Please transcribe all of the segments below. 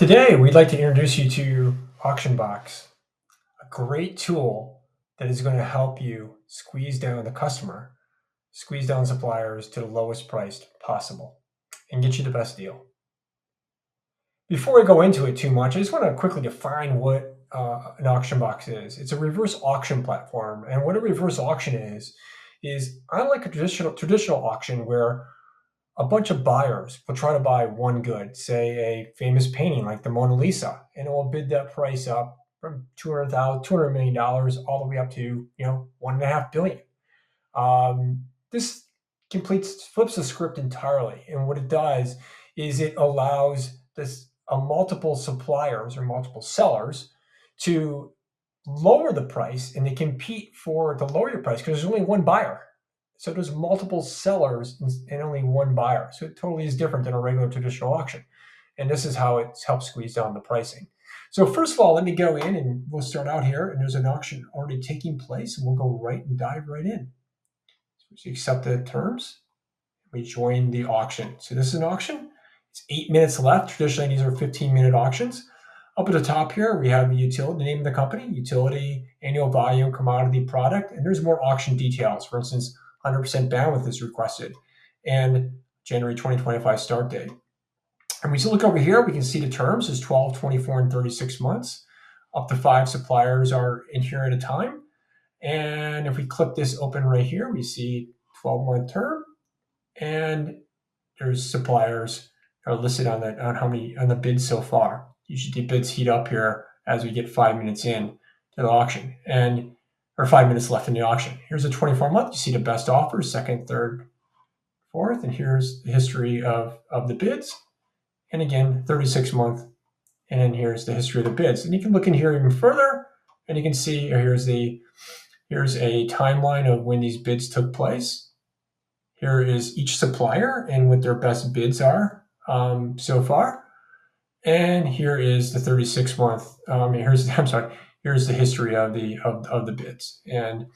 Today, we'd like to introduce you to AuctionBox, a great tool that is going to help you squeeze down the customer, squeeze down suppliers to the lowest price possible, and get you the best deal. Before I go into it too much, I just want to quickly define what an AuctionBox is. It's a reverse auction platform, and what a reverse auction is unlike a traditional auction where a bunch of buyers will try to buy one good, say a famous painting like the Mona Lisa, and it will bid that price up from $200 million all the way up to, $1.5 billion. This flips the script entirely. And what it does is it allows multiple suppliers or multiple sellers to lower the price, and they compete to lower your price because there's only one buyer. So there's multiple sellers and only one buyer. So it totally is different than a regular traditional auction. And this is how it helps squeeze down the pricing. So first of all, let me go in and we'll start out here. And there's an auction already taking place, and we'll go right and dive right in. So we accept the terms. We join the auction. So this is an auction. It's 8 minutes left. Traditionally, these are 15-minute auctions. Up at the top here, we have the utility, the name of the company, utility, annual volume, commodity, product, and there's more auction details. For instance, 100% bandwidth is requested, and January 2025 start date. And we look over here, we can see the terms is 12, 24, and 36 months. Up to 5 suppliers are in here at a time. And if we click this open right here, we see 12-month term, and there's suppliers are listed on the bids so far. Usually the bids heat up here as we get 5 minutes in to the auction, or 5 minutes left in the auction. Here's a 24-month. You see the best offers, second, third, fourth, and here's the history of the bids. And again, 36-month, and then here's the history of the bids. And you can look in here even further, and you can see here's a timeline of when these bids took place. Here is each supplier and what their best bids are so far. And here is the 36-month. Here's the history of the bids, and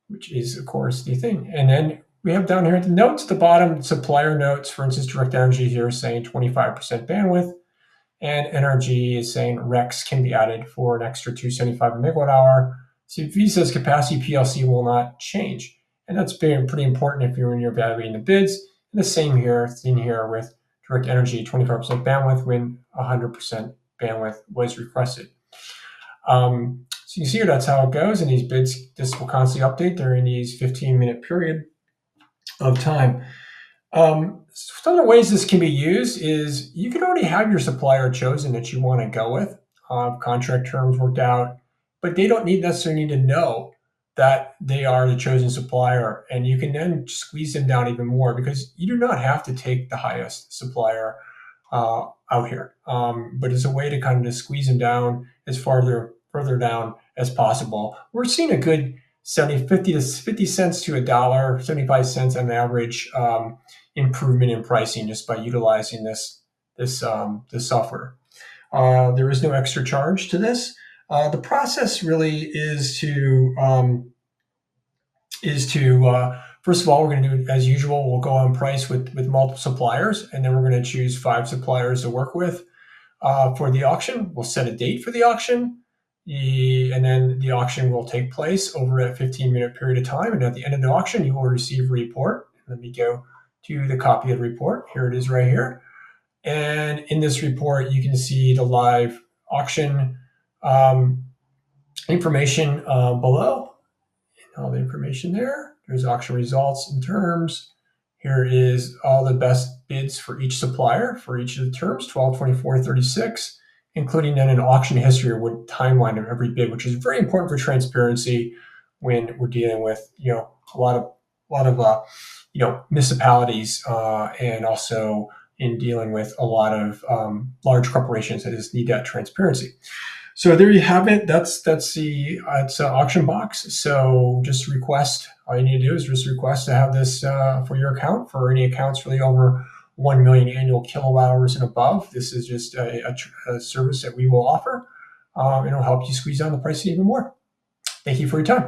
which is of course the thing. And then we have down here the notes at the bottom, supplier notes. For instance, Direct Energy here is saying 25% bandwidth, and NRG is saying REX can be added for an extra 275 a megawatt hour. CP says capacity PLC will not change, and that's pretty important if you're evaluating the bids. And the same thing here with Direct Energy, 25% bandwidth when 100% bandwidth was requested. So you see here, that's how it goes. And these bids, this will constantly update during these 15-minute period of time. Some of the ways this can be used is you can already have your supplier chosen that you want to go with, contract terms worked out, but they don't necessarily need to know that they are the chosen supplier. And you can then squeeze them down even more because you do not have to take the highest supplier out here. But it's a way to kind of just squeeze them down as further down as possible. We're seeing a good 50 cents to $1, 75 cents on average improvement in pricing just by utilizing this software. There is no extra charge to this. The process really is to first of all, we're going to do it as usual. We'll go on price with multiple suppliers, and then we're going to choose 5 suppliers to work with for the auction. We'll set a date for the auction, and then the auction will take place over a 15-minute period of time. And at the end of the auction, you will receive a report. Let me go to the copy of the report. Here it is right here. And in this report, you can see the live auction information below. All the information there. There's auction results and terms. Here is all the best bids for each supplier for each of the terms, 12, 24, 36, including then an auction history or what timeline of every bid, which is very important for transparency when we're dealing with a lot of municipalities and also in dealing with a lot of large corporations that just need that transparency. So there you have it. It's AuctionBox. So just request. All you need to do is just request to have this for your account. For any accounts really over 1 million annual kilowatt hours and above, this is just a service that we will offer. It'll help you squeeze down the pricing even more. Thank you for your time.